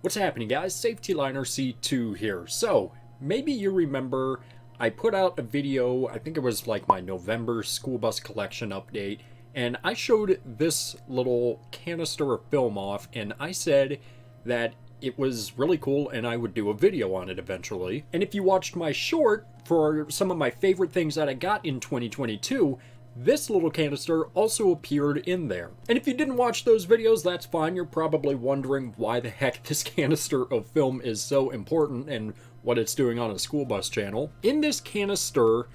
What's happening, guys? Safety Liner C2 here. So, maybe you remember I put out a video, I think it was like my November school bus collection update, and I showed this little canister of film off, and I said that it was really cool and I would do a video on it eventually. And if you watched my short for some of my favorite things that I got in 2022, this little canister also appeared in there. And if you didn't watch those videos, that's fine. You're probably wondering why the heck this canister of film is so important and what it's doing on a school bus channel. In this canister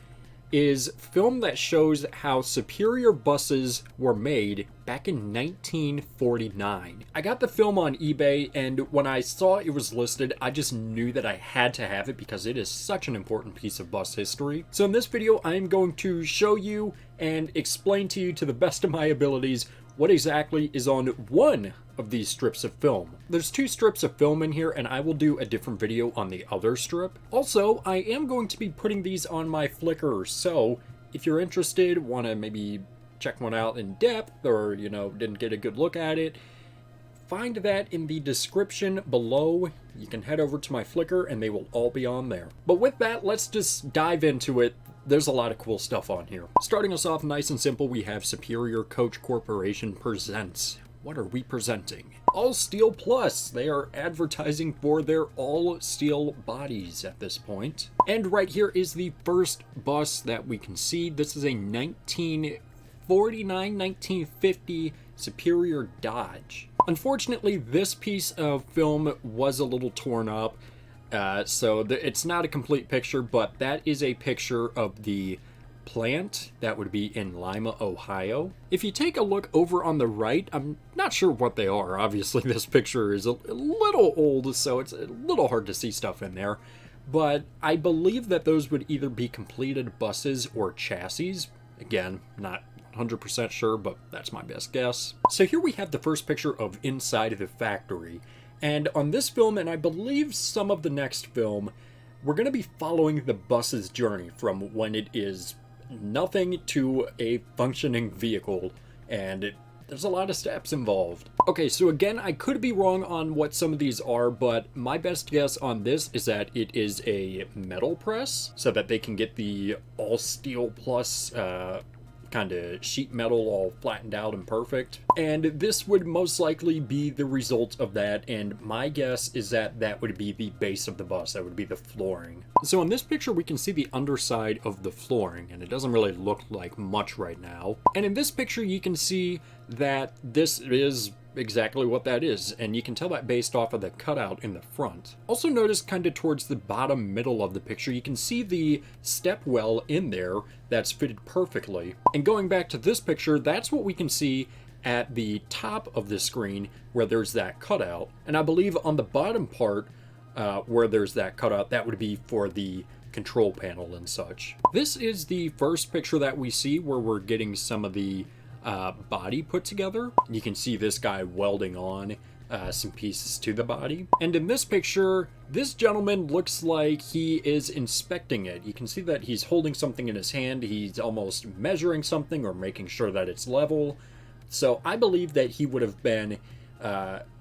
is film that shows how Superior buses were made back in 1949. I got the film on eBay, and when I saw it was listed, I just knew that I had to have it because it is such an important piece of bus history. So in this video, I'm going to show you and explain to you to the best of my abilities what exactly is on one of these strips of film. There's two strips of film in here, and I will do a different video on the other strip. Also, I am going to be putting these on my Flickr, so if you're interested, want to maybe check one out in depth, or, you know, didn't get a good look at it, find that in the description below. You can head over to my Flickr, and they will all be on there. But with that, let's just dive into it. There's a lot of cool stuff on here. Starting us off nice and simple, we have Superior Coach Corporation presents. What are we presenting? All Steel Plus. They are advertising for their all steel bodies at this point. And right here is the first bus that we can see. This is a 1949-1950 Superior Dodge. Unfortunately, this piece of film was a little torn up. So it's not a complete picture, but that is a picture of the plant that would be in Lima, Ohio. If you take a look over on the right, I'm not sure what they are. Obviously, this picture is a little old, so it's a little hard to see stuff in there. But I believe that those would either be completed buses or chassis. Again, not 100% sure, but that's my best guess. So here we have the first picture of inside the factory. And on this film, and I believe some of the next film, we're going to be following the bus's journey from when it is nothing to a functioning vehicle, and there's a lot of steps involved. Okay, so again, I could be wrong on what some of these are, but my best guess on this is that it is a metal press, so that they can get the all steel plus kind of sheet metal all flattened out and perfect. And this would most likely be the result of that, and my guess is that that would be the base of the bus. That would be the flooring. So in this picture we can see the underside of the flooring, and it doesn't really look like much right now. And in this picture you can see that this is exactly what that is, and you can tell that based off of the cutout in the front. Also notice kind of towards the bottom middle of the picture you can see the step well in there that's fitted perfectly. And going back to this picture, that's what we can see at the top of the screen where there's that cutout. And I believe on the bottom part where there's that cutout, that would be for the control panel and such. This is the first picture that we see where we're getting some of the body put together. You can see this guy welding on some pieces to the body. And in this picture, this gentleman looks like he is inspecting it. You can see that he's holding something in his hand. He's almost measuring something or making sure that it's level. So I believe that he would have been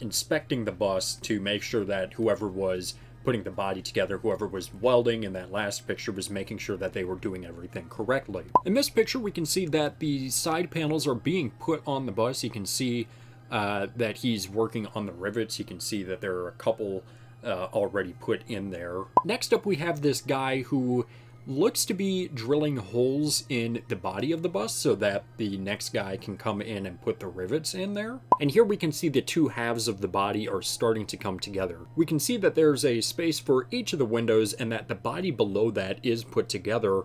inspecting the bus to make sure that whoever was putting the body together, whoever was welding in that last picture, was making sure that they were doing everything correctly. In this picture we can see that the side panels are being put on the bus. You can see that he's working on the rivets. You can see that there are a couple already put in there. Next up we have this guy who looks to be drilling holes in the body of the bus so that the next guy can come in and put the rivets in there. And here we can see the two halves of the body are starting to come together. We can see that there's a space for each of the windows and that the body below that is put together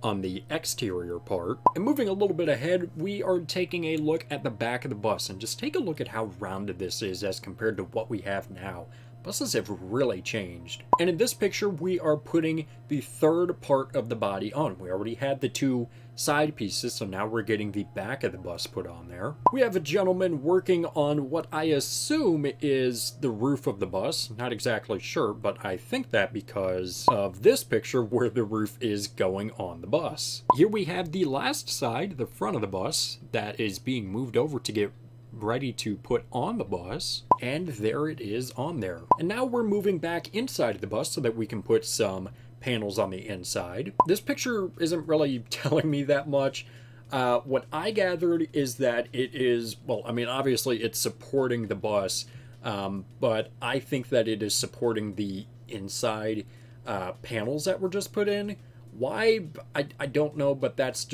on the exterior part. And moving a little bit ahead, we are taking a look at the back of the bus, and just take a look at how rounded this is as compared to what we have now. Buses have really changed. And in this picture, we are putting the third part of the body on. We already had the two side pieces, so now we're getting the back of the bus put on there. We have a gentleman working on what I assume is the roof of the bus. Not exactly sure, but I think that because of this picture where the roof is going on the bus. Here we have the last side, the front of the bus, that is being moved over to get ready to put on the bus, and there it is on there. And now we're moving back inside of the bus so that we can put some panels on the inside. This picture isn't really telling me that much. What I gathered is that it is, well, I mean, obviously it's supporting the bus, but I think that it is supporting the inside panels that were just put in. Why? I don't know, but that's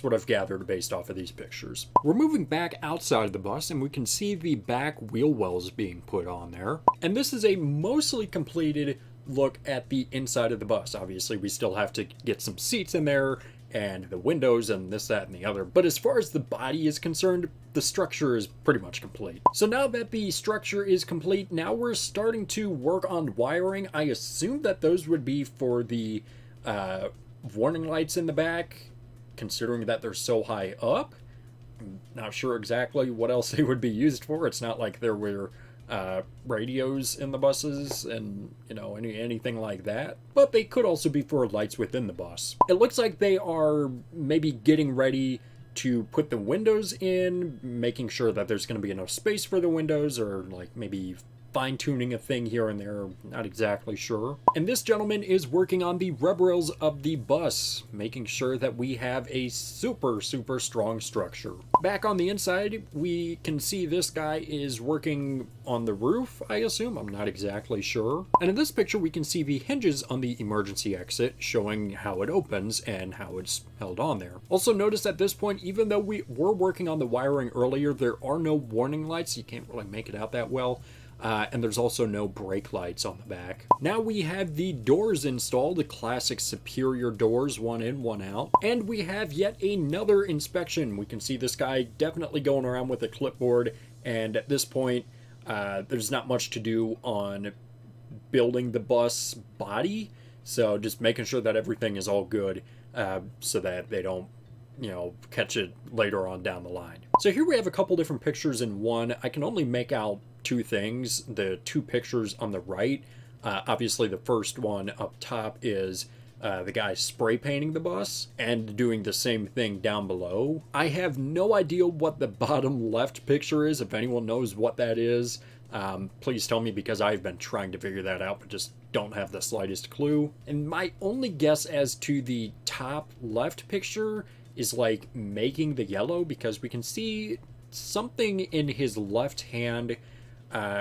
what I've gathered based off of these pictures. We're moving back outside of the bus and we can see the back wheel wells being put on there. And this is a mostly completed look at the inside of the bus. Obviously, we still have to get some seats in there and the windows and this, that, and the other. But as far as the body is concerned, the structure is pretty much complete. So now that the structure is complete, now we're starting to work on wiring. I assume that those would be for the warning lights in the back, considering that they're so high up. I'm not sure exactly what else they would be used for. It's not like there were radios in the buses and, you know, anything like that. But they could also be for lights within the bus. It looks like they are maybe getting ready to put the windows in, making sure that there's going to be enough space for the windows, or like maybe fine-tuning a thing here and there, not exactly sure. And this gentleman is working on the rub rails of the bus, making sure that we have a super strong structure. Back on the inside, we can see this guy is working on the roof, I assume. I'm not exactly sure. And in this picture, we can see the hinges on the emergency exit, showing how it opens and how it's held on there. Also notice at this point, even though we were working on the wiring earlier, there are no warning lights. You can't really make it out that well. And there's also no brake lights on the back. Now we have the doors installed, the classic Superior doors, one in, one out. And we have yet another inspection. We can see this guy definitely going around with a clipboard. And at this point, there's not much to do on building the bus body. So just making sure that everything is all good so that they don't, you know, catch it later on down the line. So here we have a couple different pictures in one. I can only make out two things. The two pictures on the right, obviously the first one up top is the guy spray painting the bus, and doing the same thing down below. I have no idea what the bottom left picture is. If anyone knows what that is, please tell me, because I've been trying to figure that out but just don't have the slightest clue. And my only guess as to the top left picture is like making the yellow, because we can see something in his left hand,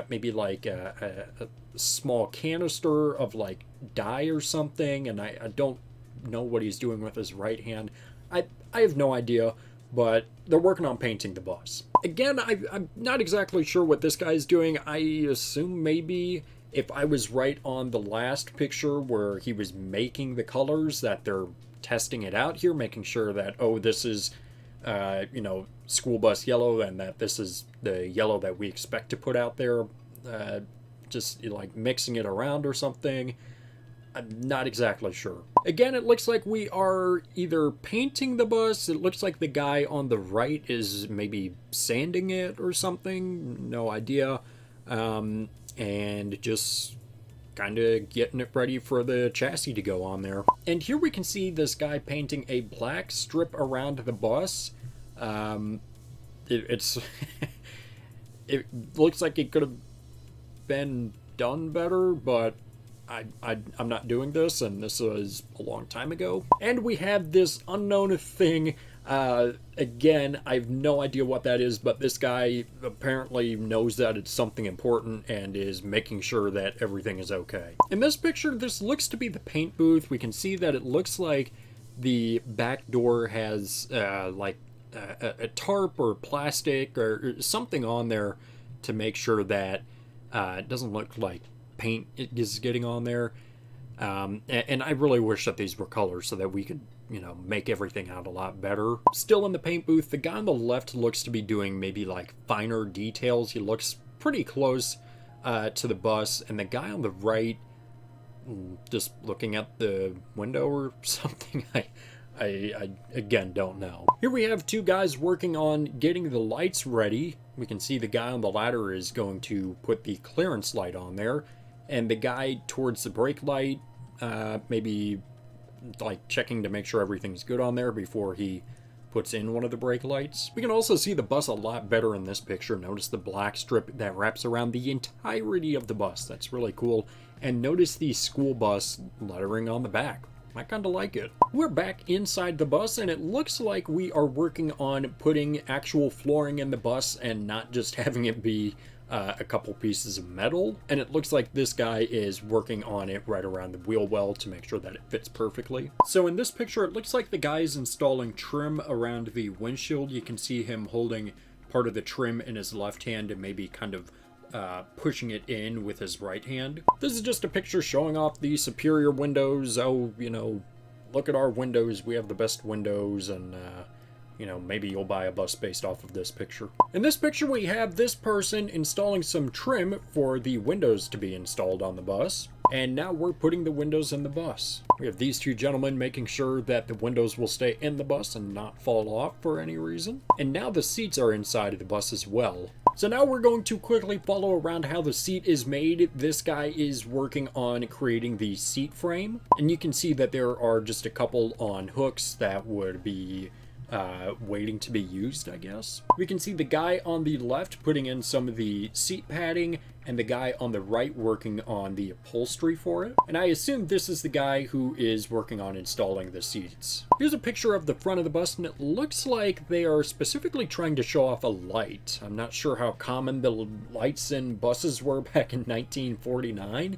maybe like a small canister of like dye or something, and I don't know what he's doing with his right hand. I have no idea, but they're working on painting the bus. Again, I'm not exactly sure what this guy's doing. I assume maybe if I was right on the last picture where he was making the colors, that they're testing it out here, making sure that, oh, this is you know, school bus yellow, and that this is the yellow that we expect to put out there. Just like mixing it around or something. I'm not exactly sure. Again, it looks like we are either painting the bus. It looks like the guy on the right is maybe sanding it or something. No idea. And just kind of getting it ready for the chassis to go on there. And here we can see this guy painting a black strip around the bus. It's it looks like it could have been done better, but I'm not doing this, and this was a long time ago. And we have this unknown thing. Again, I have no idea what that is, but this guy apparently knows that it's something important and is making sure that everything is okay. In this picture, this looks to be the paint booth. We can see that it looks like the back door has like a tarp or plastic or something on there to make sure that it doesn't look like paint is getting on there. And I really wish that these were colors so that we could, you know, make everything out a lot better. Still in the paint booth, the guy on the left looks to be doing maybe like finer details. He looks pretty close to the bus, and the guy on the right, just looking at the window or something. I again don't know. Here we have two guys working on getting the lights ready. We can see the guy on the ladder is going to put the clearance light on there, and the guy towards the brake light, maybe like checking to make sure everything's good on there before he puts in one of the brake lights. We can also see the bus a lot better in this picture. Notice the black strip that wraps around the entirety of the bus. That's really cool. And notice the school bus lettering on the back. I kind of like it. We're back inside the bus, and it looks like we are working on putting actual flooring in the bus and not just having it be a couple pieces of metal. And it looks like this guy is working on it right around the wheel well to make sure that it fits perfectly. So in this picture, it looks like the guy is installing trim around the windshield. You can see him holding part of the trim in his left hand and maybe kind of pushing it in with his right hand. This is just a picture showing off the superior windows. Oh, you know, look at our windows. We have the best windows, and you know, maybe you'll buy a bus based off of this picture. In this picture, we have this person installing some trim for the windows to be installed on the bus. And now we're putting the windows in the bus. We have these two gentlemen making sure that the windows will stay in the bus and not fall off for any reason. And now the seats are inside of the bus as well. So now we're going to quickly follow around how the seat is made. This guy is working on creating the seat frame. And you can see that there are just a couple on hooks that would be waiting to be used, I guess. We can see the guy on the left putting in some of the seat padding and the guy on the right working on the upholstery for it. And I assume this is the guy who is working on installing the seats. Here's a picture of the front of the bus, and it looks like they are specifically trying to show off a light. I'm not sure how common the lights in buses were back in 1949.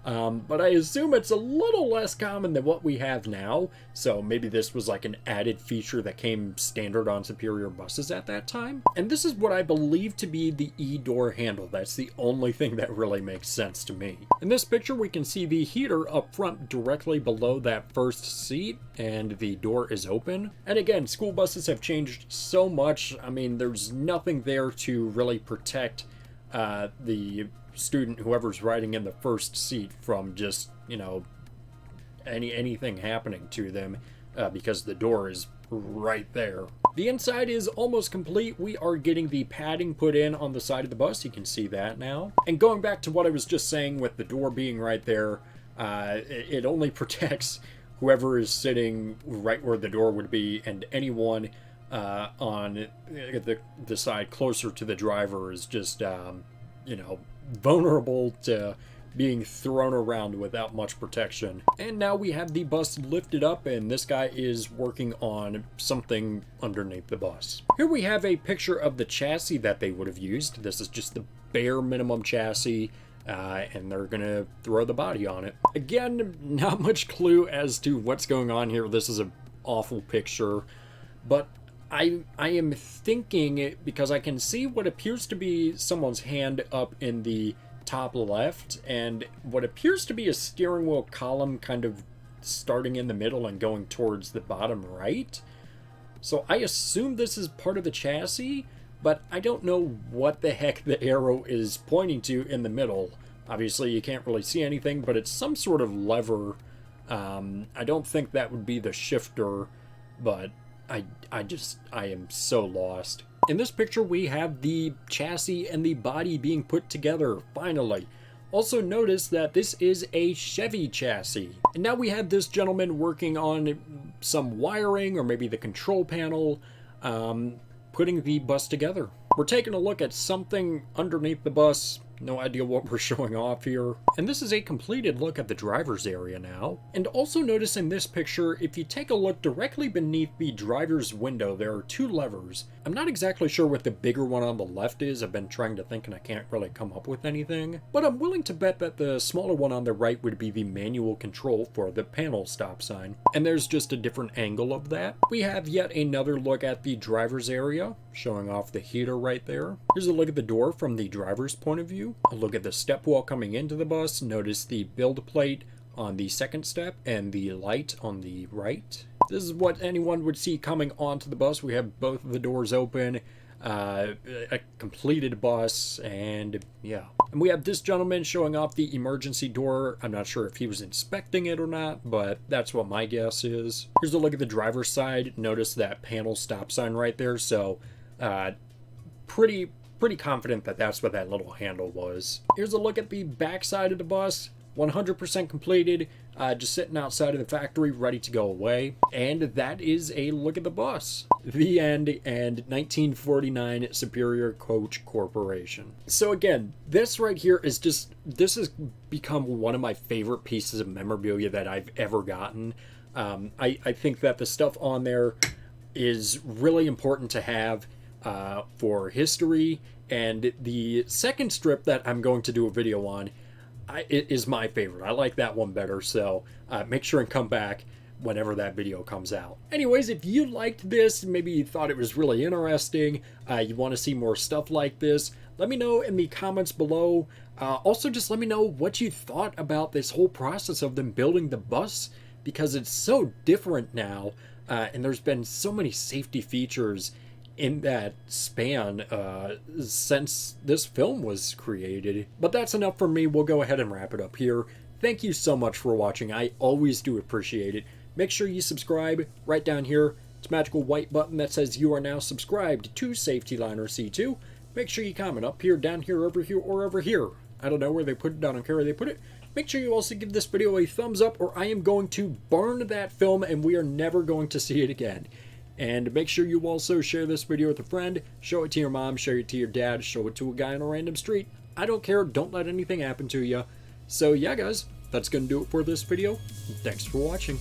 But I assume it's a little less common than what we have now, so maybe this was like an added feature that came standard on Superior buses at that time. And this is what I believe to be the E-door handle. That's the only thing that really makes sense to me. In this picture, we can see the heater up front directly below that first seat, and the door is open. And again, school buses have changed so much. I mean, there's nothing there to really protect the student, whoever's riding in the first seat, from just, you know, anything happening to them because the door is right there. The inside is almost complete. We are getting the padding put in on the side of the bus. You can see that now. And going back to what I was just saying with the door being right there, it only protects whoever is sitting right where the door would be, and anyone on the side closer to the driver is just, you know, vulnerable to being thrown around without much protection. And now we have the bus lifted up, and this guy is working on something underneath the bus. Here we have a picture of the chassis that they would have used. This is just the bare minimum chassis, and they're gonna throw the body on it. Again, not much clue as to what's going on here. This is an awful picture, but I am thinking, because I can see what appears to be someone's hand up in the top left, and what appears to be a steering wheel column kind of starting in the middle and going towards the bottom right. So I assume this is part of the chassis, but I don't know what the heck the arrow is pointing to in the middle. Obviously you can't really see anything, but it's some sort of lever. I don't think that would be the shifter, but I am so lost. In this picture, we have the chassis and the body being put together, finally. Also notice that this is a Chevy chassis. And now we have this gentleman working on some wiring, or maybe the control panel, putting the bus together. We're taking a look at something underneath the bus. No idea what we're showing off here. And this is a completed look at the driver's area now. And also notice in this picture, if you take a look directly beneath the driver's window, there are two levers. I'm not exactly sure what the bigger one on the left is. I've been trying to think and I can't really come up with anything. But I'm willing to bet that the smaller one on the right would be the manual control for the panel stop sign. And there's just a different angle of that. We have yet another look at the driver's area, showing off the heater right there. Here's a look at the door from the driver's point of view. A look at the step wall coming into the bus. Notice the build plate on the second step and the light on the right. This is what anyone would see coming onto the bus. We have both of the doors open, a completed bus, and yeah. And we have this gentleman showing off the emergency door. I'm not sure if he was inspecting it or not, but that's what my guess is. Here's a look at the driver's side. Notice that panel stop sign right there. So pretty confident that that's what that little handle was. Here's a look at the back side of the bus. 100% completed, just sitting outside of the factory ready to go away. And that is a look at the bus. The end, and 1949 Superior Coach Corporation. So again, this right here is just, this has become one of my favorite pieces of memorabilia that I've ever gotten. I think that the stuff on there is really important to have for history. And the second strip that I'm going to do a video on it is my favorite. I like that one better, so make sure and come back whenever that video comes out. Anyways, if you liked this, maybe you thought it was really interesting, you want to see more stuff like this, let me know in the comments below. Also, just let me know what you thought about this whole process of them building the bus, because it's so different now, and there's been so many safety features in that span since this film was created. But that's enough for me. We'll go ahead and wrap it up here. Thank you so much for watching. I always do appreciate it. Make sure you subscribe right down here. It's a magical white button that says you are now subscribed to Safety Liner C2. Make sure you comment up here, down here, over here, or over here. I don't know where they put it, I don't care where they put it. Make sure you also give this video a thumbs up, or I am going to burn that film and we are never going to see it again. And make sure you also share this video with a friend, show it to your mom, show it to your dad, show it to a guy on a random street. I don't care, don't let anything happen to you. So yeah guys, that's gonna do it for this video. Thanks for watching.